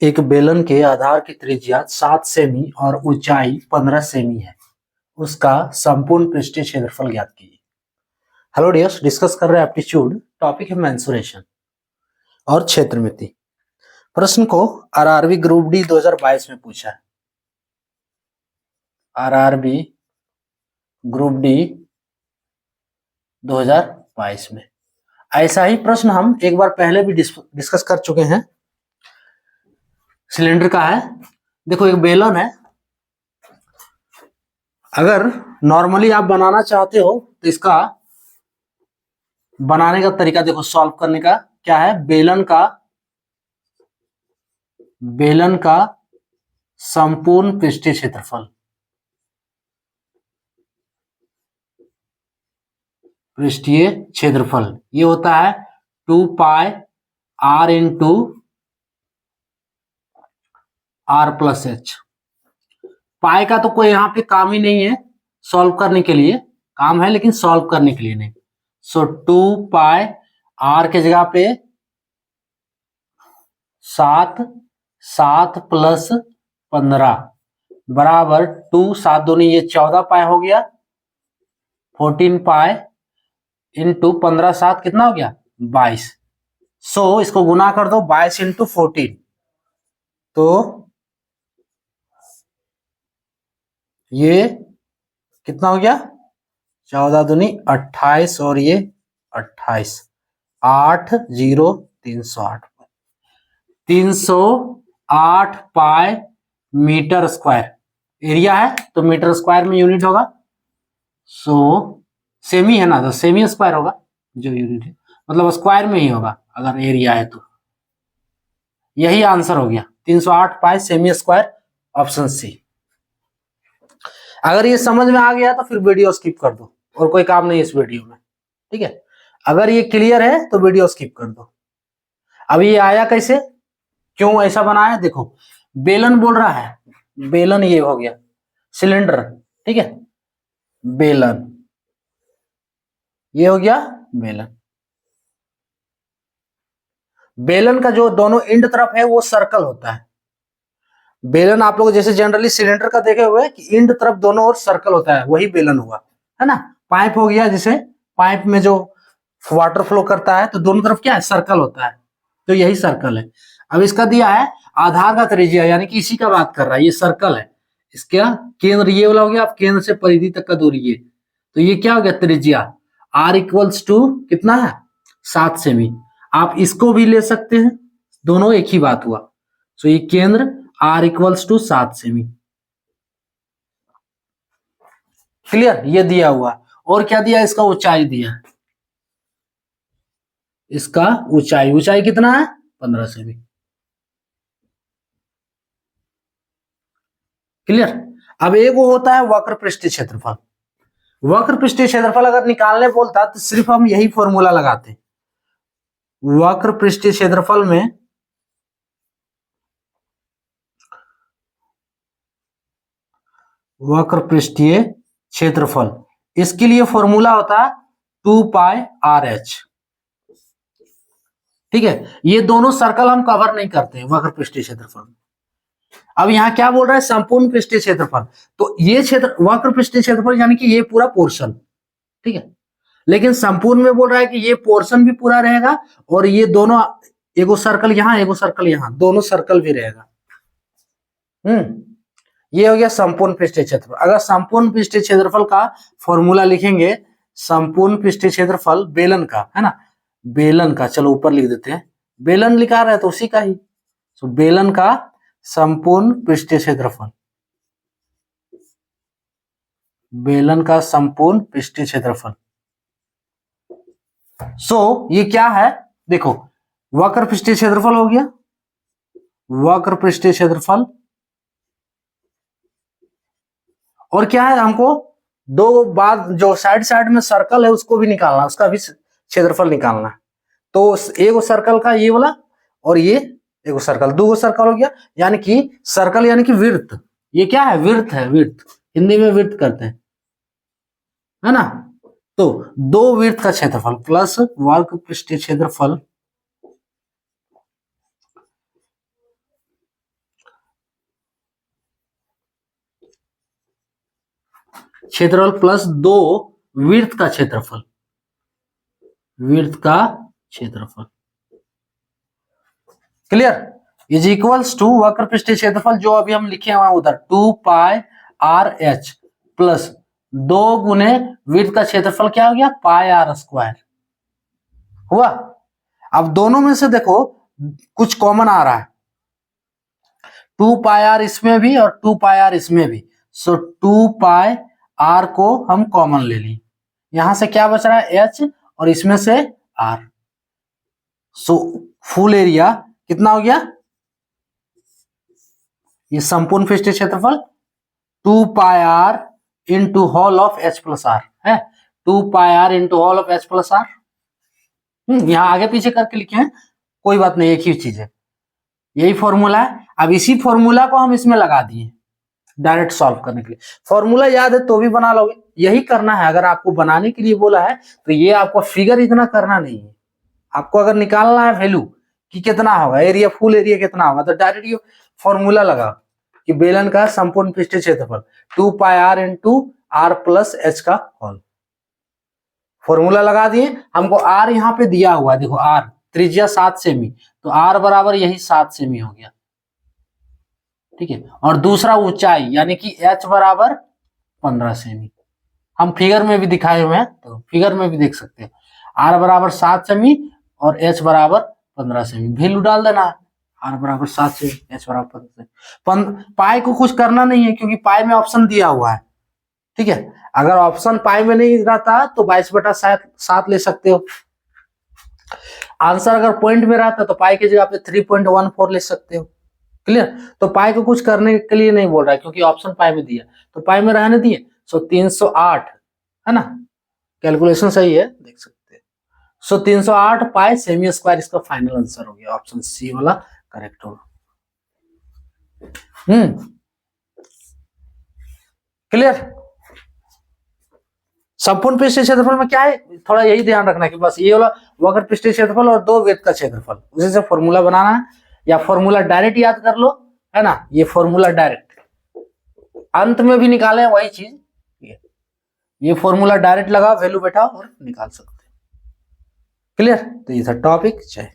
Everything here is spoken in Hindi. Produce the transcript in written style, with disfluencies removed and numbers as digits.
एक बेलन के आधार की त्रिज्या 7 सेमी और ऊंचाई 15 सेमी है। उसका संपूर्ण पृष्ठीय क्षेत्रफल ज्ञात कीजिए। हेलो डियर्स, डिस्कस कर रहे हैं एप्टीट्यूड, टॉपिक है मेंसुरेशन और क्षेत्रमिति। प्रश्न को आरआरबी ग्रुप डी 2022 में पूछा है। आरआरबी ग्रुप डी 2022 में ऐसा ही प्रश्न हम एक बार पहले भी डिस्कस कर चुके हैं। सिलेंडर का है, देखो एक बेलन है। अगर नॉर्मली आप बनाना चाहते हो तो इसका बनाने का तरीका देखो, सॉल्व करने का क्या है। बेलन का संपूर्ण पृष्ठीय क्षेत्रफल, ये होता है 2 pi r into r plus H. Pi का तो कोई यहाँ पे काम ही नहीं है सॉल्व करने के लिए, काम है लेकिन सॉल्व करने के लिए नहीं। सो 2 पाई r के जगह पे 7 प्लस 15 बराबर 2 7 दूनी ये 14 पाई हो गया, 14 पाई इंटू 15 7 कितना हो गया 22। सो इसको गुना कर दो 22 इंटू 14, तो ये कितना हो गया 14 दूनी 28 और ये 28, 8 0 308 308 पाई मीटर स्क्वायर एरिया है, तो मीटर स्क्वायर में यूनिट होगा। सो सेमी है ना, तो सेमी स्क्वायर होगा जो यूनिट है, मतलब स्क्वायर में ही होगा अगर एरिया है तो। यही आंसर हो गया 308 पाई सेमी स्क्वायर, ऑप्शन सी। अगर ये समझ में आ गया तो फिर वीडियो स्किप कर दो, और कोई काम नहीं इस वीडियो में, ठीक है। अगर ये क्लियर है तो वीडियो स्किप कर दो। अब ये आया कैसे, क्यों ऐसा बनाया, देखो बेलन बोल रहा है, बेलन ये हो गया सिलेंडर, ठीक है। बेलन ये हो गया बेलन। बेलन का जो दोनों एंड तरफ है वो सर्कल होता है। बेलन आप लोग जैसे जनरली सिलेंडर का देखे हुए कि एंड तरफ दोनों ओर सर्कल होता है, वही बेलन हुआ, है ना। पाइप हो गया, जैसे पाइप में जो वाटर फ्लो करता है तो दोनों तरफ क्या है सर्कल होता है, तो यही सर्कल है। अब इसका दिया है आधार का त्रिज्या, यानी कि इसी का बात कर रहा है, ये सर्कल है। इसका केंद्र ये वाला हो गया, आप केंद्र से परिधि तक का दूरी ये, तो ये क्या हो गया त्रिज्या r इक्वल्स टू कितना है 7 सेमी। आप इसको भी ले सकते हैं, दोनों एक ही बात हुआ। सो ये केंद्र r इक्वल्स टू 7 सेमी। क्लियर, ये दिया हुआ। और क्या दिया, इसका ऊंचाई दिया, इसका ऊंचाई कितना है 15 सेमी। क्लियर। अब एक वो होता है वक्र पृष्ठीय क्षेत्रफल। वक्र पृष्ठीय क्षेत्रफल अगर निकालने बोलता तो सिर्फ हम यही फॉर्मूला लगाते। वक्र पृष्ठीय क्षेत्रफल में वक्र पृष्ठीय क्षेत्रफल, इसके लिए फॉर्मूला होता है 2 पाई आर एच, ठीक है। ये दोनों सर्कल हम कवर नहीं करते हैं वक्र पृष्ठीय क्षेत्रफल। अब यहाँ क्या बोल रहा है संपूर्ण पृष्ठीय क्षेत्रफल, तो ये क्षेत्र वक्र पृष्ठीय क्षेत्रफल यानी कि ये पूरा पोर्शन, ठीक है। लेकिन संपूर्ण में बोल रहा है कि ये पोर्शन भी पूरा रहेगा और ये दोनों, एगो सर्कल यहाँ एगो सर्कल यहाँ, दोनों सर्कल भी रहेगा। ये हो गया संपूर्ण पृष्ठीय क्षेत्रफल। अगर संपूर्ण पृष्ठीय क्षेत्रफल का फॉर्मूला लिखेंगे, संपूर्ण पृष्ठीय क्षेत्रफल बेलन का, है ना, बेलन का, चलो ऊपर लिख देते हैं, बेलन लिखा रहा है तो उसी का ही। तो बेलन का संपूर्ण पृष्ठीय क्षेत्रफल, बेलन का संपूर्ण पृष्ठीय क्षेत्रफल। सो ये क्या है, देखो वक्र पृष्ठीय क्षेत्रफल हो गया, वक्र पृष्ठीय क्षेत्रफल, और क्या है हमको दो बार जो साइड में सर्कल है उसको भी निकालना, उसका भी क्षेत्रफल निकालना। तो एक सर्कल का ये वाला और ये एक सर्कल, दो सर्कल हो गया, यानी कि सर्कल यानी कि विड्थ, ये क्या है विड्थ है, विड्थ हिंदी में विड्थ करते हैं, है ना। तो दो विड्थ का क्षेत्रफल प्लस वक्र पृष्ठीय क्षेत्रफल क्षेत्रफल प्लस 2 विड्थ का क्षेत्रफल, विड्थ का क्षेत्रफल, क्लियर, इज इक्वल्स टू वक्र पृष्ठीय क्षेत्रफल जो अभी हम लिखे हुए हैं उधर 2 पाई आर एच प्लस 2 गुने विड्थ का क्षेत्रफल क्या हो गया पाई आर स्क्वायर हुआ। अब दोनों में से देखो कुछ कॉमन आ रहा है, 2 पाई आर इसमें भी और 2 पाई आर इसमें भी, सो 2 पाई आर को हम कॉमन ले ली, यहां से क्या बच रहा है एच और इसमें से आर, सो फुल एरिया कितना हो गया, ये संपूर्ण पृष्ठीय क्षेत्रफल 2 pi R into whole of H plus R है, 2 pi R into whole of H plus R, यहां आगे पीछे करके लिखे हैं कोई बात नहीं, एक ही चीज है, यही फॉर्मूला है। अब इसी फॉर्मूला को हम इसमें लगा दिए डायरेक्ट सॉल्व करने के लिए, फॉर्मूला याद है तो भी बना लोगे, यही करना है, अगर आपको बनाने के लिए बोला है तो ये आपको फिगर इतना करना नहीं है, आपको अगर निकालना है वैल्यू कि कितना होगा एरिया, फुल एरिया कितना होगा, तो डायरेक्ट ये फॉर्मूला लगा कि बेलन का संपूर्ण पृष्ठीय क्षेत्रफल 2 pi R into R plus H का होल, फॉर्मूला लगा दिए, हमको आर यहाँ पे दिया हुआ है, देखो आर त्रिज्या 7 सेमी, तो आर बराबर यही 7 सेमी हो गया, ठीक है, और दूसरा ऊंचाई यानी कि एच बराबर 15 सेमी, हम फिगर में भी दिखाए हुए हैं तो फिगर में भी देख सकते हैं, आर बराबर 7 सेमी और एच बराबर 15 सेमी, वैल्यू डाल देना, आर बराबर 7 सेमी, एच बराबर 15 सेमी, पाई को कुछ करना नहीं है क्योंकि पाई में ऑप्शन दिया हुआ है, ठीक है, अगर ऑप्शन पाई में नहीं रहता तो 22/7 ले सकते हो, आंसर अगर पॉइंट में रहता तो पाई की जगह पे 3.14 ले सकते हो, क्लियर, तो पाई को कुछ करने के लिए नहीं बोल रहा है क्योंकि ऑप्शन पाई में दिया, तो पाई में रहने दिए, सो 308 है ना, कैलकुलेशन सही है देख सकते हैं, सो 308 पाई सेमी स्क्वायर इसका फाइनल आंसर हो गया, ऑप्शन सी वाला करेक्ट होगा। क्लियर, संपूर्ण पृष्ठीय क्षेत्रफल में क्या है थोड़ा यही ध्यान रखना है कि बस ये वाला वक्र पृष्ठीय क्षेत्रफल और 2 वृत्त का क्षेत्रफल, उसी से फॉर्मूला बनाना है, या फॉर्मूला डायरेक्ट याद कर लो है ना, ये फॉर्मूला डायरेक्ट अंत में भी निकाले वही चीज, ये फॉर्मूला डायरेक्ट लगाओ वैल्यू बैठाओ और निकाल सकते हैं, क्लियर, तो ये था टॉपिक, जय।